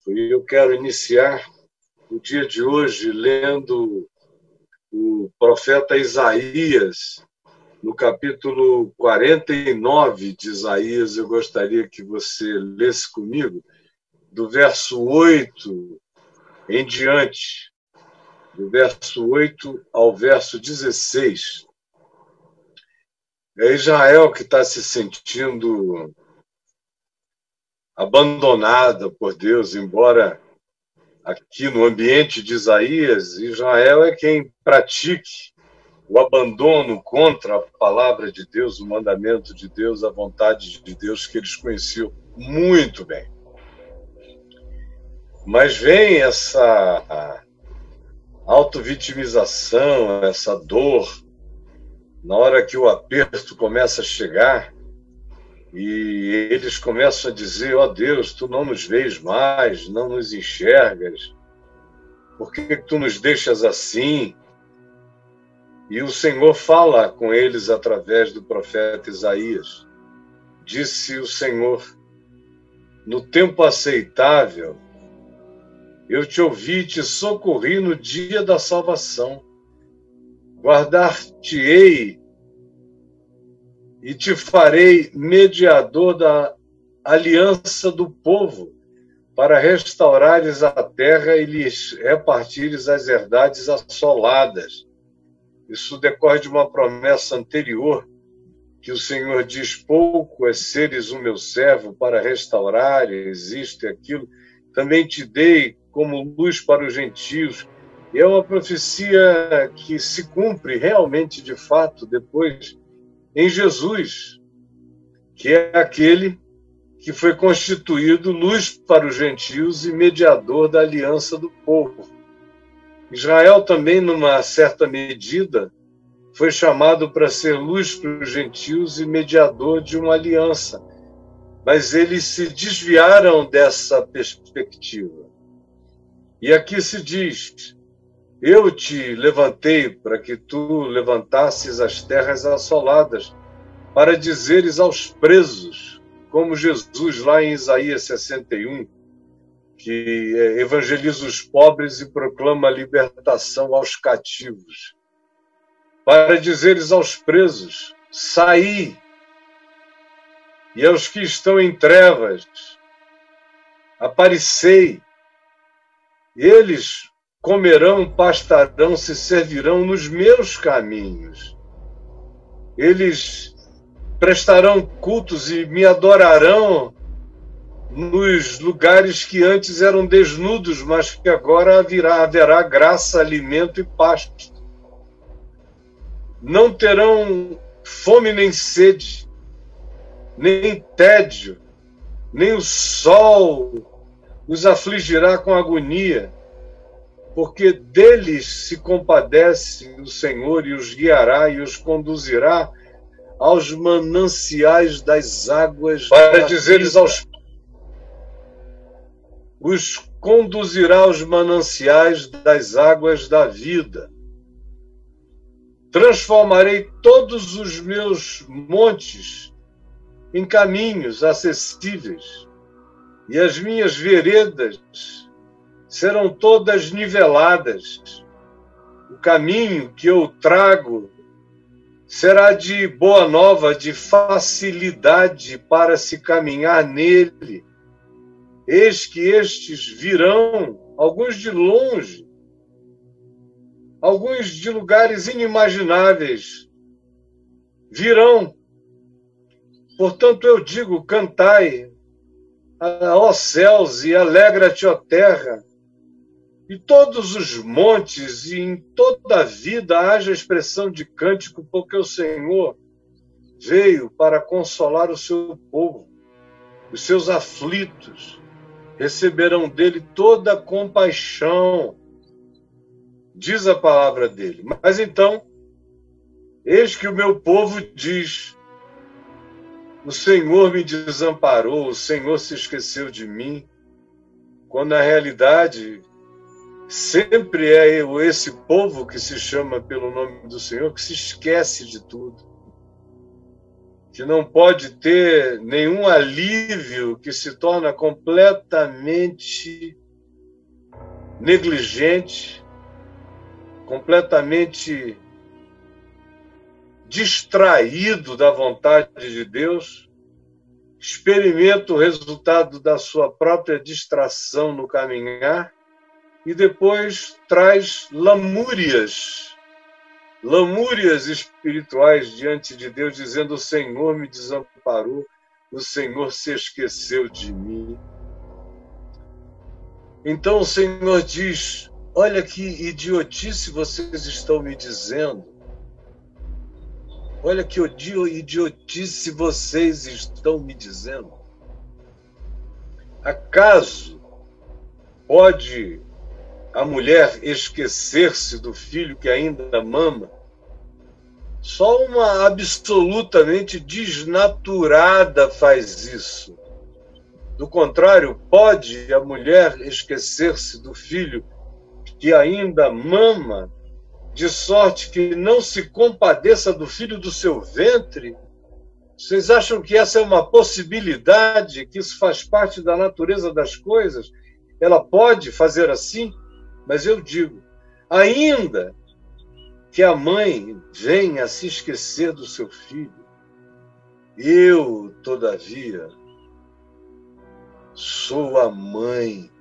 E eu quero iniciar o dia de hoje lendo o profeta Isaías, no capítulo 49 de Isaías. Eu gostaria que você lesse comigo, do verso 8 em diante, do verso 8 ao verso 16. É Israel que está se sentindo abandonada por Deus, embora aqui no ambiente de Isaías, Israel é quem pratique o abandono contra a palavra de Deus, o mandamento de Deus, a vontade de Deus, que eles conheciam muito bem. Mas vem essa autovitimização, essa dor, na hora que o aperto começa a chegar, e eles começam a dizer: ó Deus, tu não nos vês mais, não nos enxergas, por que tu nos deixas assim? E o Senhor fala com eles através do profeta Isaías. Disse o Senhor: no tempo aceitável, eu te ouvi e te socorri no dia da salvação. Guardar-te-ei e te farei mediador da aliança do povo, para restaurares a terra e lhes repartires as herdades assoladas. Isso decorre de uma promessa anterior, que o Senhor diz: pouco é seres o meu servo para restaurares isto e aquilo. Também te dei como luz para os gentios. E é uma profecia que se cumpre realmente, de fato, depois em Jesus, que é aquele que foi constituído luz para os gentios e mediador da aliança do povo. Israel também, numa certa medida, foi chamado para ser luz para os gentios e mediador de uma aliança, mas eles se desviaram dessa perspectiva. E aqui se diz: eu te levantei para que tu levantasses as terras assoladas, para dizeres aos presos, como Jesus lá em Isaías 61, que evangeliza os pobres e proclama a libertação aos cativos, para dizeres aos presos: saí, e aos que estão em trevas, aparecei. Eles comerão, pastarão, se servirão nos meus caminhos. Eles prestarão cultos e me adorarão nos lugares que antes eram desnudos, mas que agora haverá graça, alimento e pasto. Não terão fome nem sede, nem tédio, nem o sol os afligirá com agonia, porque deles se compadece o Senhor e os guiará e os conduzirá aos mananciais das águas, para dizeres aos... os conduzirá aos mananciais das águas da vida. Transformarei todos os meus montes em caminhos acessíveis, e as minhas veredas serão todas niveladas. O caminho que eu trago será de boa nova, de facilidade para se caminhar nele. Eis que estes virão, alguns de longe, alguns de lugares inimagináveis, virão. Portanto, eu digo: cantai, ó céus, e alegra-te, ó terra, e todos os montes, e em toda a vida haja expressão de cântico, porque o Senhor veio para consolar o seu povo. Os seus aflitos receberão dele toda a compaixão, diz a palavra dele. Mas então, eis que o meu povo diz: o Senhor me desamparou, o Senhor se esqueceu de mim, quando na realidade sempre é esse povo que se chama pelo nome do Senhor que se esquece de tudo. que não pode ter nenhum alívio, que se torna completamente negligente, completamente distraído da vontade de Deus, experimenta o resultado da sua própria distração no caminhar e depois traz lamúrias espirituais diante de Deus, dizendo: o Senhor me desamparou, o Senhor se esqueceu de mim. Então o Senhor diz: olha que idiotice vocês estão me dizendo. Olha que idiotice vocês estão me dizendo. Acaso pode a mulher esquecer-se do filho que ainda mama? Só uma absolutamente desnaturada faz isso. Do contrário, pode a mulher esquecer-se do filho que ainda mama, de sorte que não se compadeça do filho do seu ventre? Vocês acham que essa é uma possibilidade, que isso faz parte da natureza das coisas? Ela pode fazer assim? Mas eu digo, ainda que a mãe venha a se esquecer do seu filho, eu, todavia, sou a mãe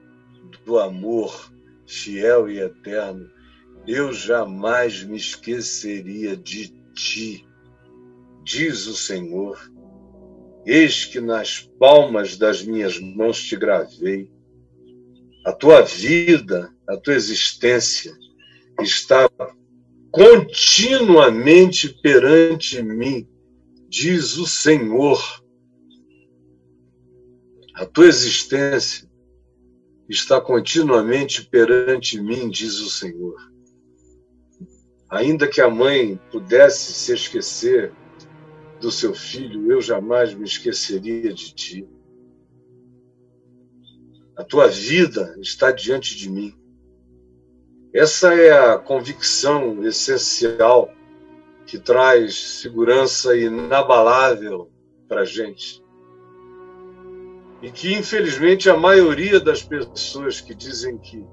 do amor fiel e eterno. Eu jamais me esqueceria de ti, diz o Senhor. Eis que nas palmas das minhas mãos te gravei. A tua vida, a tua existência está continuamente perante mim, diz o Senhor. A tua existência está continuamente perante mim, diz o Senhor. Ainda que a mãe pudesse se esquecer do seu filho, eu jamais me esqueceria de ti. A tua vida está diante de mim. Essa é a convicção essencial que traz segurança inabalável para a gente. E que, infelizmente, a maioria das pessoas que dizem que,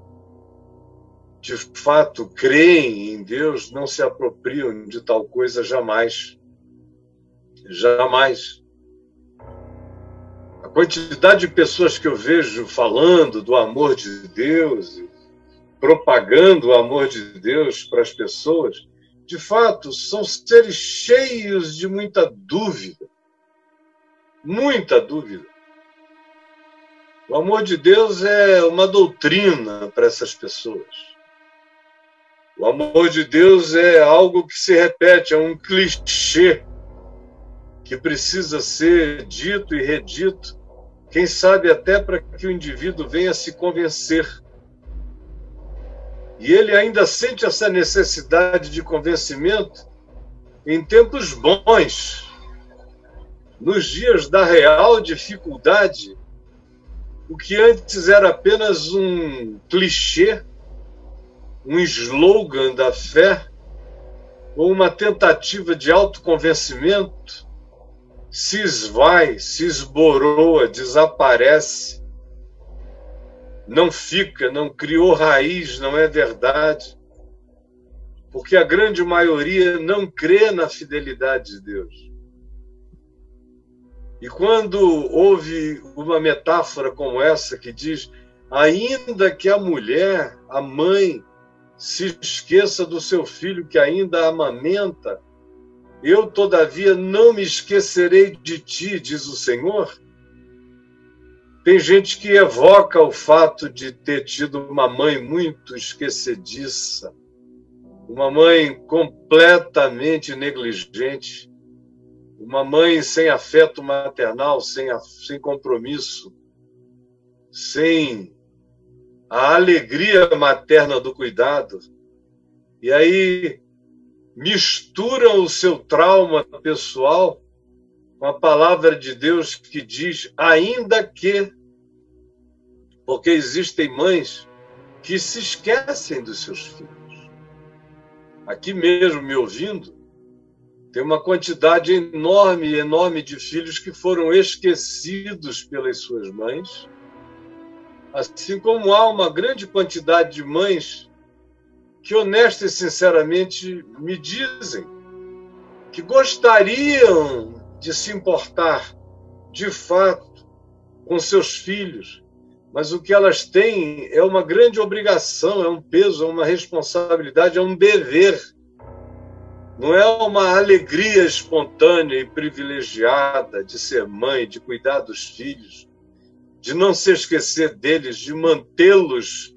de fato, creem em Deus, não se apropriam de tal coisa jamais. Jamais. A quantidade de pessoas que eu vejo falando do amor de Deus, propagando o amor de Deus para as pessoas, de fato, são seres cheios de muita dúvida. Muita dúvida. O amor de Deus é uma doutrina para essas pessoas. O amor de Deus é algo que se repete, é um clichê que precisa ser dito e redito, quem sabe até para que o indivíduo venha se convencer. E ele ainda sente essa necessidade de convencimento em tempos bons. Nos dias da real dificuldade, o que antes era apenas um clichê, um slogan da fé, ou uma tentativa de autoconvencimento, se esvai, se esboroa, desaparece, não fica, não criou raiz, não é verdade. Porque a grande maioria não crê na fidelidade de Deus. E quando houve uma metáfora como essa que diz: ainda que a mulher, a mãe, se esqueça do seu filho que ainda amamenta, eu, todavia, não me esquecerei de ti, diz o Senhor. Tem gente que evoca o fato de ter tido uma mãe muito esquecediça, uma mãe completamente negligente, uma mãe sem afeto maternal, sem compromisso, sem a alegria materna do cuidado. E aí misturam o seu trauma pessoal com a palavra de Deus que diz: ainda que, porque existem mães que se esquecem dos seus filhos. Aqui mesmo, me ouvindo, Tem uma quantidade enorme, enorme de filhos que foram esquecidos pelas suas mães, assim como há uma grande quantidade de mães que, honesta e sinceramente, me dizem que gostariam de se importar, de fato, com seus filhos, mas o que elas têm é uma grande obrigação, é um peso, é uma responsabilidade, é um dever. Não é uma alegria espontânea e privilegiada de ser mãe, de cuidar dos filhos, de não se esquecer deles, de mantê-los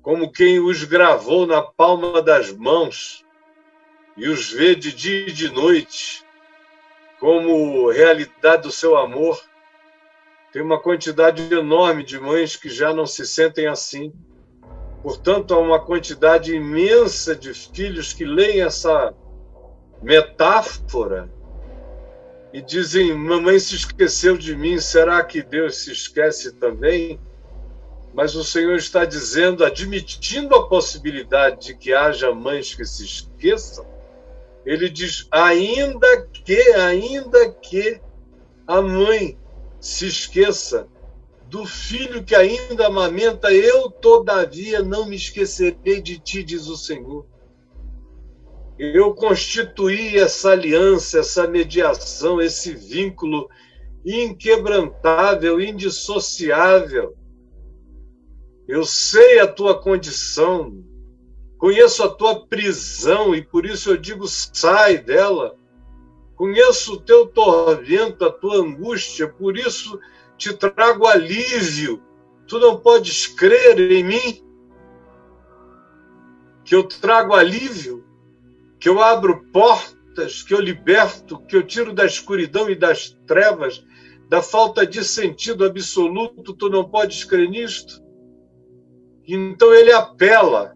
como quem os gravou na palma das mãos e os vê de dia e de noite como realidade do seu amor. Tem uma quantidade enorme de mães que já não se sentem assim. Portanto, há uma quantidade imensa de filhos que leem essa metáfora e dizem: mamãe se esqueceu de mim, será que Deus se esquece também? Mas o Senhor está dizendo, admitindo a possibilidade de que haja mães que se esqueçam, ele diz: ainda que a mãe se esqueça do filho que ainda amamenta, eu, todavia, não me esquecerei de ti, diz o Senhor. Eu constituí essa aliança, essa mediação, esse vínculo inquebrantável, indissociável. Eu sei a tua condição, conheço a tua prisão, e por isso eu digo, sai dela. Conheço o teu tormento, a tua angústia, por isso te trago alívio. Tu não podes crer em mim? Que eu trago alívio? Que eu abro portas, que eu liberto, que eu tiro da escuridão e das trevas, da falta de sentido absoluto? Tu não podes crer nisto? Então ele apela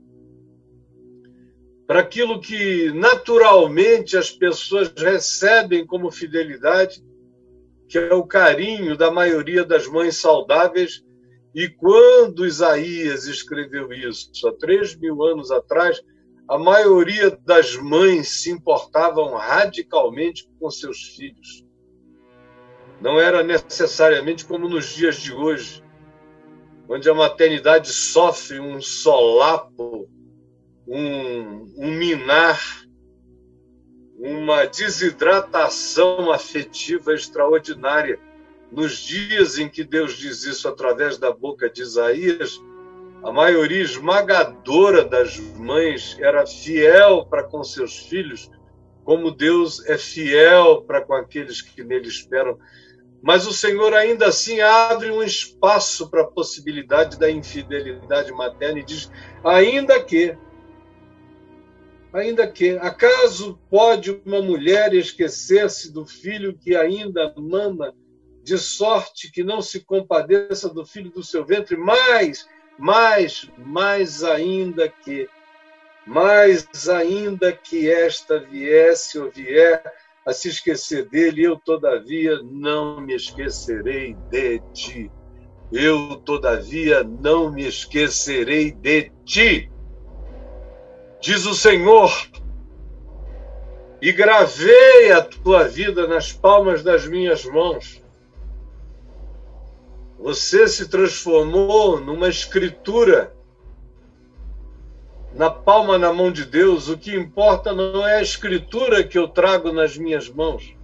para aquilo que naturalmente as pessoas recebem como fidelidade, que é o carinho da maioria das mães saudáveis. E quando Isaías escreveu isso, há 3.000 anos atrás, a maioria das mães se importavam radicalmente com seus filhos. Não era necessariamente como nos dias de hoje, onde a maternidade sofre um solapo, um minar, uma desidratação afetiva extraordinária. Nos dias em que Deus diz isso através da boca de Isaías, a maioria esmagadora das mães era fiel para com seus filhos, como Deus é fiel para com aqueles que nele esperam. Mas o Senhor ainda assim abre um espaço para a possibilidade da infidelidade materna e diz: ainda que, acaso pode uma mulher esquecer-se do filho que ainda mama, de sorte que não se compadeça do filho do seu ventre? Mais ainda que esta viesse ou vier a se esquecer dele, eu, todavia, não me esquecerei de ti. Eu, todavia, não me esquecerei de ti, diz o Senhor, e gravei a tua vida nas palmas das minhas mãos. Você se transformou numa escritura na palma, na mão de Deus. O que importa não é a escritura que eu trago nas minhas mãos.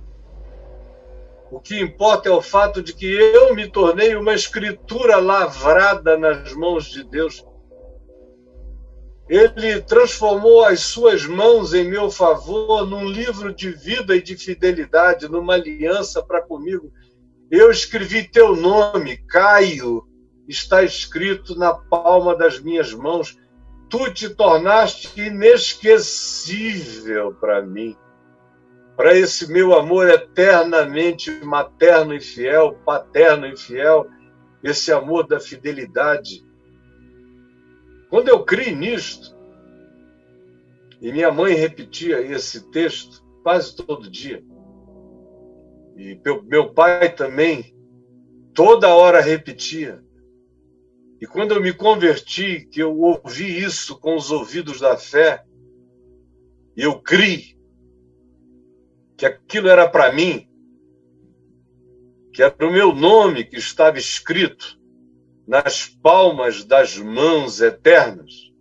O que importa é o fato de que eu me tornei uma escritura lavrada nas mãos de Deus. Ele transformou as suas mãos em meu favor num livro de vida e de fidelidade, numa aliança para comigo. Eu escrevi teu nome, Caio, está escrito na palma das minhas mãos. Tu te tornaste inesquecível para mim, para esse meu amor eternamente materno e fiel, paterno e fiel, esse amor da fidelidade. Quando eu criei nisto, e minha mãe repetia esse texto quase todo dia, e meu pai também, toda hora repetia. E quando eu me converti, que eu ouvi isso com os ouvidos da fé, eu criei, que aquilo era para mim, que era o meu nome que estava escrito nas palmas das mãos eternas,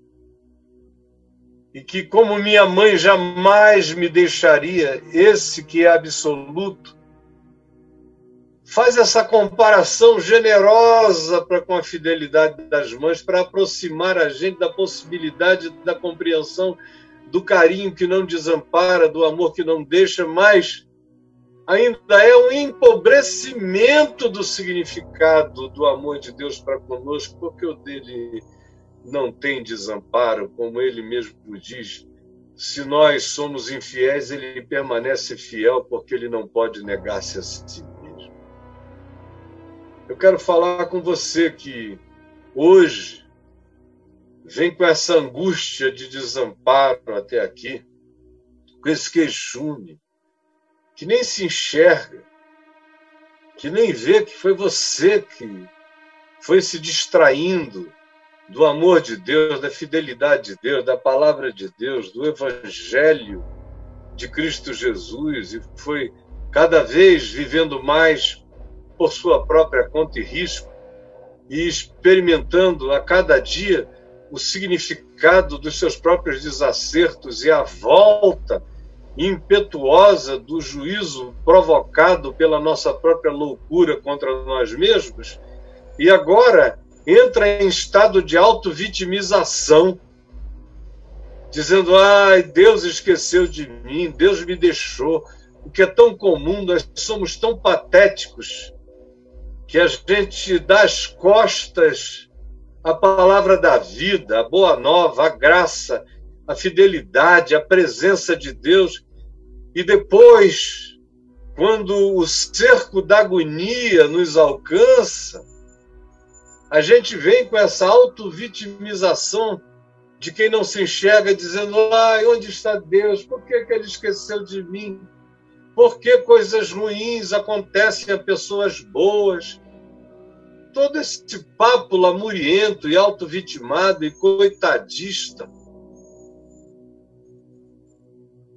e que, como minha mãe jamais me deixaria, esse que é absoluto, faz essa comparação generosa para com a fidelidade das mães, para aproximar a gente da possibilidade da compreensão do carinho que não desampara, do amor que não deixa, mas ainda é um empobrecimento do significado do amor de Deus para conosco, porque o dele não tem desamparo, como ele mesmo diz. Se nós somos infiéis, ele permanece fiel, porque ele não pode negar-se a si mesmo. Eu quero falar com você que hoje vem com essa angústia de desamparo até aqui, com esse queixume, que nem se enxerga, que nem vê que foi você que foi se distraindo do amor de Deus, da fidelidade de Deus, da palavra de Deus, do Evangelho de Cristo Jesus, e foi cada vez vivendo mais por sua própria conta e risco, e experimentando a cada dia o significado dos seus próprios desacertos e a volta impetuosa do juízo provocado pela nossa própria loucura contra nós mesmos, e agora entra em estado de auto-vitimização, dizendo: ai, Deus esqueceu de mim, Deus me deixou. O que é tão comum, nós somos tão patéticos que a gente dá as costas à palavra da vida, a boa nova, a graça, a fidelidade, a presença de Deus, e depois, quando o cerco da agonia nos alcança, a gente vem com essa auto-vitimização de quem não se enxerga, dizendo: ai, onde está Deus? Por que ele esqueceu de mim? Por que coisas ruins acontecem a pessoas boas? Todo esse papo lamuriento e auto-vitimado e coitadista,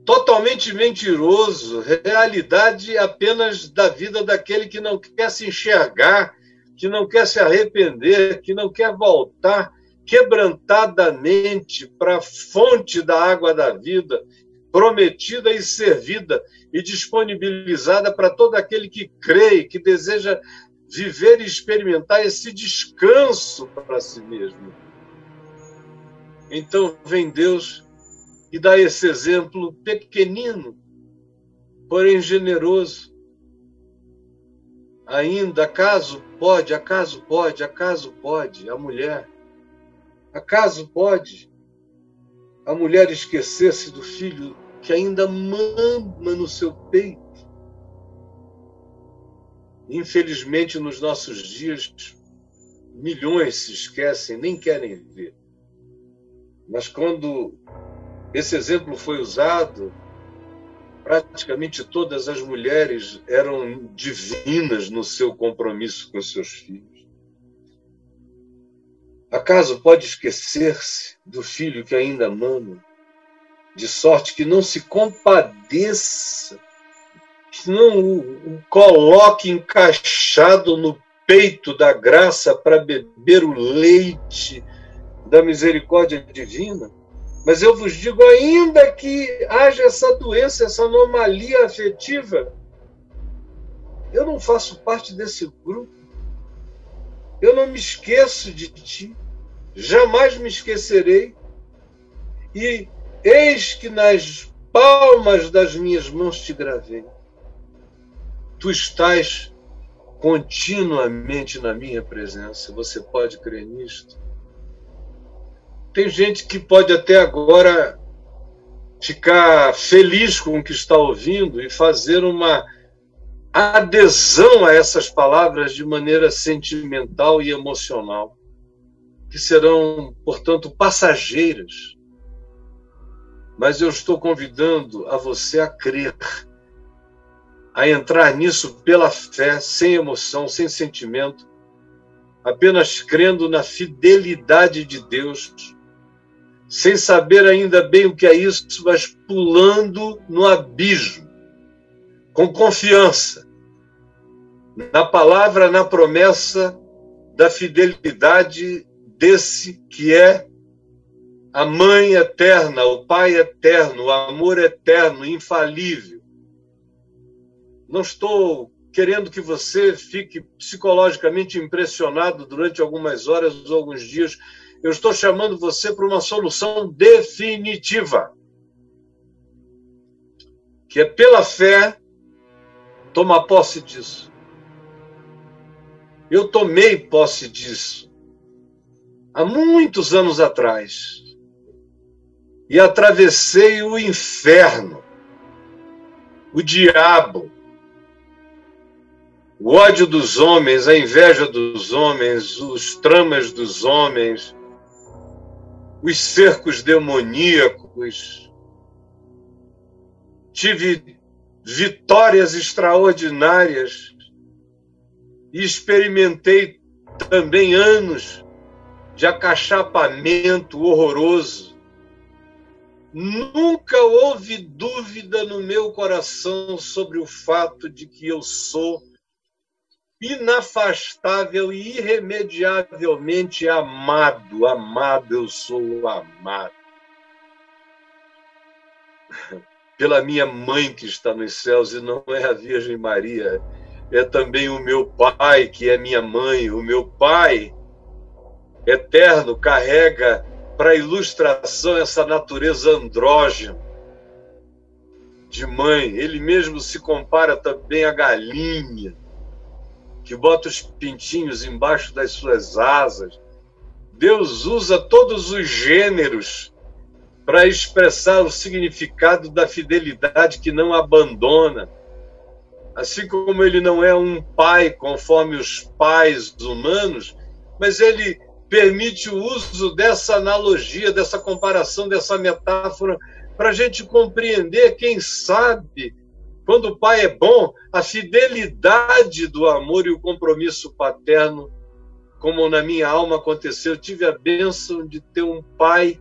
totalmente mentiroso, realidade apenas da vida daquele que não quer se enxergar, que não quer se arrepender, que não quer voltar quebrantadamente para a fonte da água da vida, prometida e servida e disponibilizada para todo aquele que crê, que deseja viver e experimentar esse descanso para si mesmo. Então vem Deus e dá esse exemplo pequenino, porém generoso. Ainda, acaso pode a mulher, acaso pode a mulher esquecer-se do filho que ainda mama no seu peito? Infelizmente, nos nossos dias, milhões se esquecem, nem querem ver. Mas quando esse exemplo foi usado, praticamente todas as mulheres eram divinas no seu compromisso com seus filhos. Acaso pode esquecer-se do filho que ainda mama, de sorte que não se compadeça, que não o coloque encaixado no peito da graça para beber o leite da misericórdia divina? Mas eu vos digo, ainda que haja essa doença, essa anomalia afetiva, eu não faço parte desse grupo. Eu não me esqueço de ti, jamais me esquecerei. E eis que nas palmas das minhas mãos te gravei. Tu estás continuamente na minha presença. Você pode crer nisto? Tem gente que pode até agora ficar feliz com o que está ouvindo e fazer uma adesão a essas palavras de maneira sentimental e emocional, que serão, portanto, passageiras. Mas eu estou convidando a você a crer, a entrar nisso pela fé, sem emoção, sem sentimento, apenas crendo na fidelidade de Deus, sem saber ainda bem o que é isso, mas pulando no abismo com confiança na palavra, na promessa da fidelidade desse que é a mãe eterna, o pai eterno, o amor eterno, infalível. Não estou querendo que você fique psicologicamente impressionado durante algumas horas ou alguns dias. Eu estou chamando você para uma solução definitiva, que é pela fé tomar posse disso. Eu tomei posse disso há muitos anos atrás e atravessei o inferno, o diabo, o ódio dos homens, a inveja dos homens, os tramas dos homens, os cercos demoníacos. Tive vitórias extraordinárias e experimentei também anos de acachapamento horroroso. Nunca houve dúvida no meu coração sobre o fato de que eu sou inafastável e irremediavelmente amado. Amado, eu sou amado. Pela minha mãe que está nos céus, e não é a Virgem Maria, é também o meu pai, que é minha mãe. O meu pai eterno carrega para ilustração essa natureza andrógena de mãe. Ele mesmo se compara também à galinha, que bota os pintinhos embaixo das suas asas. Deus usa todos os gêneros para expressar o significado da fidelidade que não abandona. Assim como ele não é um pai conforme os pais humanos, mas ele permite o uso dessa analogia, dessa comparação, dessa metáfora, para a gente compreender, quem sabe, quando o pai é bom, a fidelidade do amor e o compromisso paterno, como na minha alma aconteceu. Eu tive a bênção de ter um pai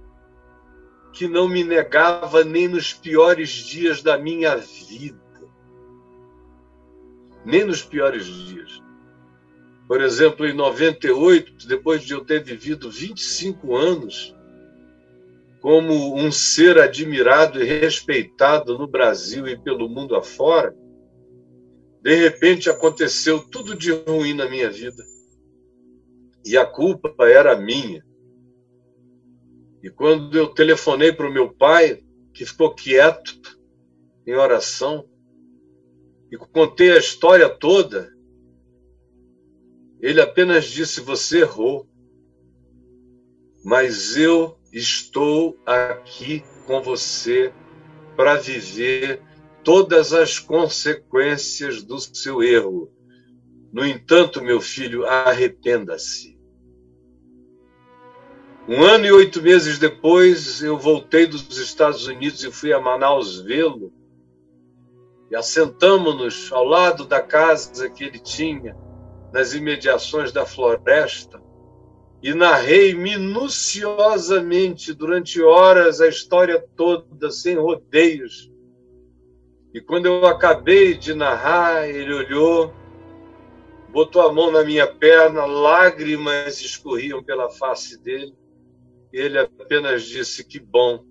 que não me negava nem nos piores dias da minha vida. Nem nos piores dias. Por exemplo, em 98, depois de eu ter vivido 25 anos como um ser admirado e respeitado no Brasil e pelo mundo afora, de repente aconteceu tudo de ruim na minha vida. E a culpa era minha. E quando eu telefonei para o meu pai, que ficou quieto em oração, e contei a história toda, ele apenas disse: você errou, mas eu estou aqui com você para viver todas as consequências do seu erro. No entanto, meu filho, arrependa-se. 1 ano e 8 meses depois, eu voltei dos Estados Unidos e fui a Manaus vê-lo. E assentamos-nos ao lado da casa que ele tinha, nas imediações da floresta, e narrei minuciosamente, durante horas, a história toda, sem rodeios. E quando eu acabei de narrar, ele olhou, botou a mão na minha perna, lágrimas escorriam pela face dele. Ele apenas disse: que bom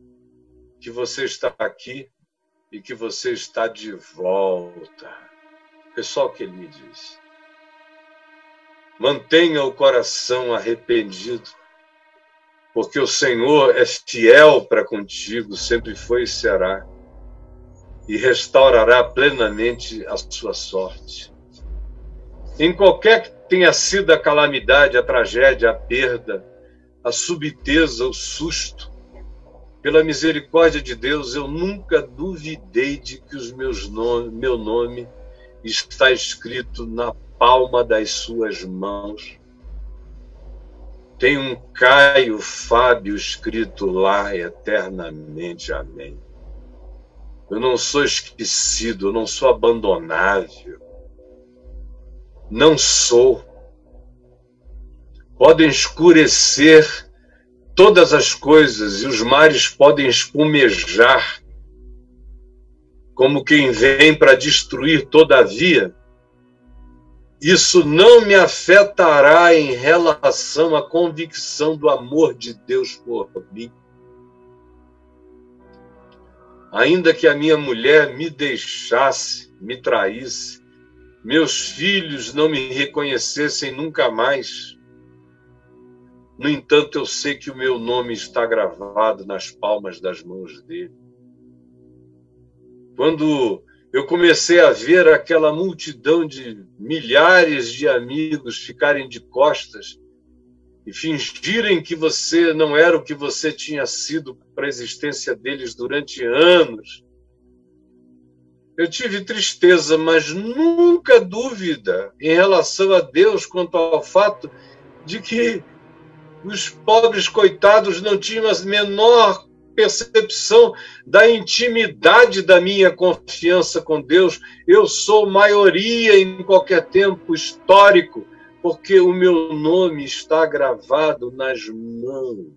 que você está aqui e que você está de volta. Foi só o que ele me disse. Mantenha o coração arrependido, porque o Senhor é fiel para contigo, sempre foi e será, e restaurará plenamente a sua sorte. Em qualquer que tenha sido a calamidade, a tragédia, a perda, a subteza, o susto, pela misericórdia de Deus, eu nunca duvidei de que meu nome está escrito na palma das suas mãos. Tem um Caio Fábio escrito lá eternamente. Amém. Eu não sou esquecido, eu não sou abandonável. Não sou. Podem escurecer todas as coisas e os mares podem espumejar, como quem vem para destruir, todavia, isso não me afetará em relação à convicção do amor de Deus por mim. Ainda que a minha mulher me deixasse, me traísse, meus filhos não me reconhecessem nunca mais, no entanto, eu sei que o meu nome está gravado nas palmas das mãos dele. Quando eu comecei a ver aquela multidão de milhares de amigos ficarem de costas e fingirem que você não era o que você tinha sido para a existência deles durante anos, eu tive tristeza, mas nunca dúvida em relação a Deus quanto ao fato de que os pobres coitados não tinham a menor percepção da intimidade da minha confiança com Deus. Eu sou maioria em qualquer tempo histórico, porque o meu nome está gravado nas mãos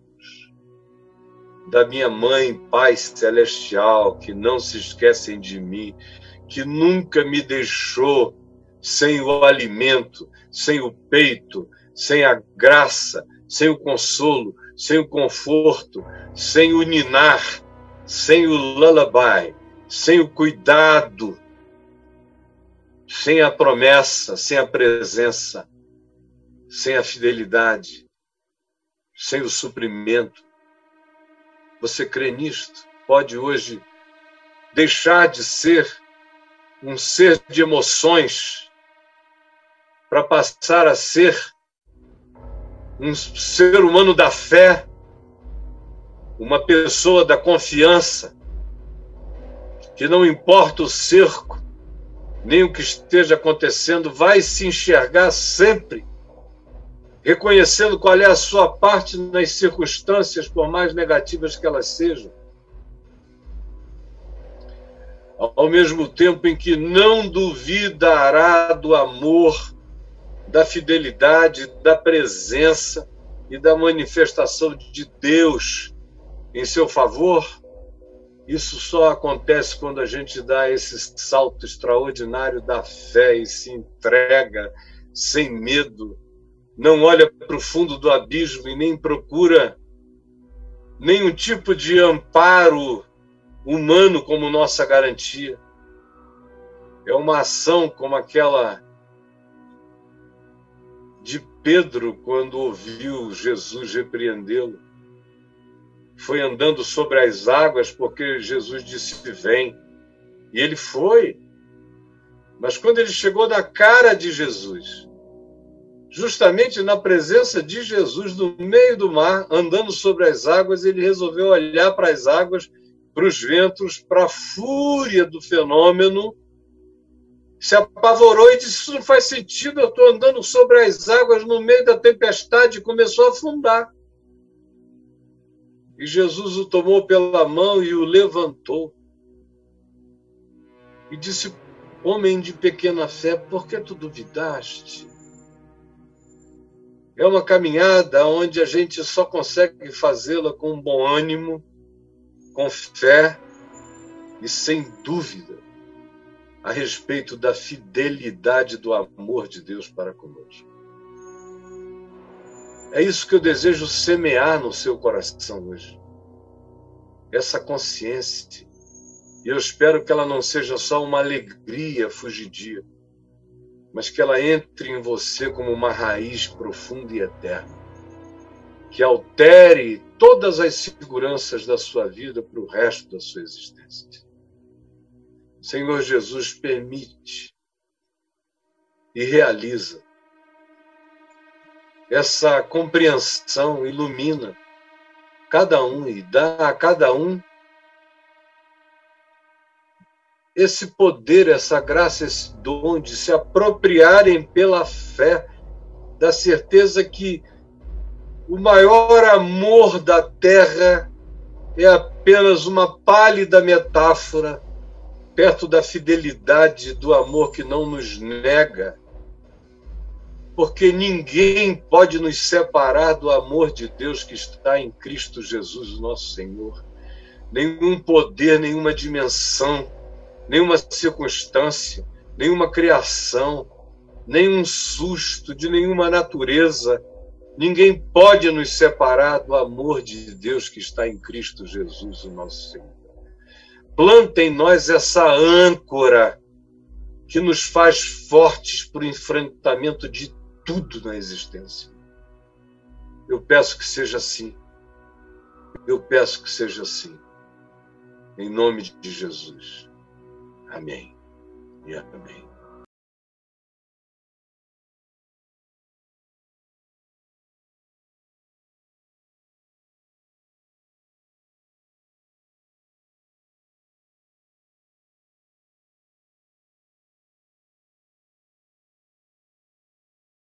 da minha mãe, Pai Celestial, que não se esquecem de mim, que nunca me deixou sem o alimento, sem o peito, sem a graça, sem o consolo, sem o conforto, sem o ninar, sem o lullaby, sem o cuidado, sem a promessa, sem a presença, sem a fidelidade, sem o suprimento. Você crê nisto? Pode hoje deixar de ser um ser de emoções para passar a ser um ser humano da fé, uma pessoa da confiança, que não importa o cerco, nem o que esteja acontecendo, vai se enxergar sempre, reconhecendo qual é a sua parte nas circunstâncias, por mais negativas que elas sejam. Ao mesmo tempo em que não duvidará do amor, da fidelidade, da presença e da manifestação de Deus em seu favor. Isso só acontece quando a gente dá esse salto extraordinário da fé e se entrega sem medo, não olha para o fundo do abismo e nem procura nenhum tipo de amparo humano como nossa garantia. É uma ação como aquela de Pedro, quando ouviu Jesus repreendê-lo. Foi andando sobre as águas porque Jesus disse: vem. E ele foi. Mas quando ele chegou na cara de Jesus, justamente na presença de Jesus, no meio do mar, andando sobre as águas, ele resolveu olhar para as águas, para os ventos, para a fúria do fenômeno, se apavorou e disse: isso não faz sentido, eu estou andando sobre as águas no meio da tempestade, e começou a afundar. E Jesus o tomou pela mão e o levantou. E disse: homem de pequena fé, por que tu duvidaste? É uma caminhada onde a gente só consegue fazê-la com bom ânimo, com fé e sem dúvida a respeito da fidelidade do amor de Deus para conosco. É isso que eu desejo semear no seu coração hoje. Essa consciência. E eu espero que ela não seja só uma alegria fugidia, mas que ela entre em você como uma raiz profunda e eterna, que altere todas as seguranças da sua vida para o resto da sua existência. Senhor Jesus, permite e realiza essa compreensão, ilumina cada um e dá a cada um esse poder, essa graça, esse dom de se apropriarem pela fé da certeza que o maior amor da terra é apenas uma pálida metáfora perto da fidelidade do amor que não nos nega, porque ninguém pode nos separar do amor de Deus que está em Cristo Jesus, nosso Senhor. Nenhum poder, nenhuma dimensão, nenhuma circunstância, nenhuma criação, nenhum susto de nenhuma natureza. Ninguém pode nos separar do amor de Deus que está em Cristo Jesus, o nosso Senhor. Planta em nós essa âncora que nos faz fortes para o enfrentamento de tudo na existência. Eu peço que seja assim. Eu peço que seja assim. Em nome de Jesus. Amém e amém.